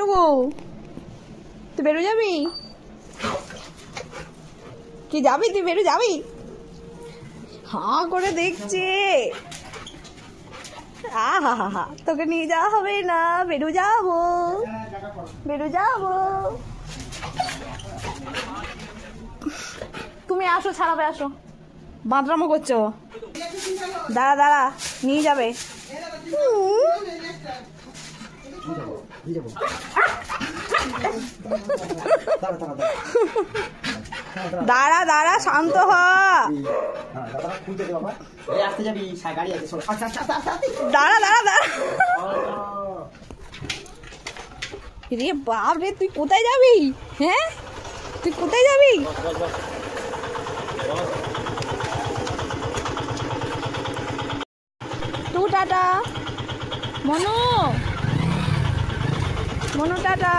যাবো। তুই বেরো যাবি? কি যাবি? তুই বেরো যাবি? হাঁ করে দেখছে। আহা, তোকে নিয়ে যাওয়া হবে না। বেরো যাবো, বেরো যাবো। তুমি আসো, ছাড়াবে, আসো। বাঁদরামো করছো। দাঁড়া দাঁড়া, নিয়ে যাবে। দাঁড়া দাঁড়া, শান্ত হ। দাঁড়া দাঁড়া দাঁড়া। রে বাপ রে, তুই কোথায় যাবি? হ্যাঁ, তুই কোথায় যাবি? তু টাটা। মনু, মনু টাটা।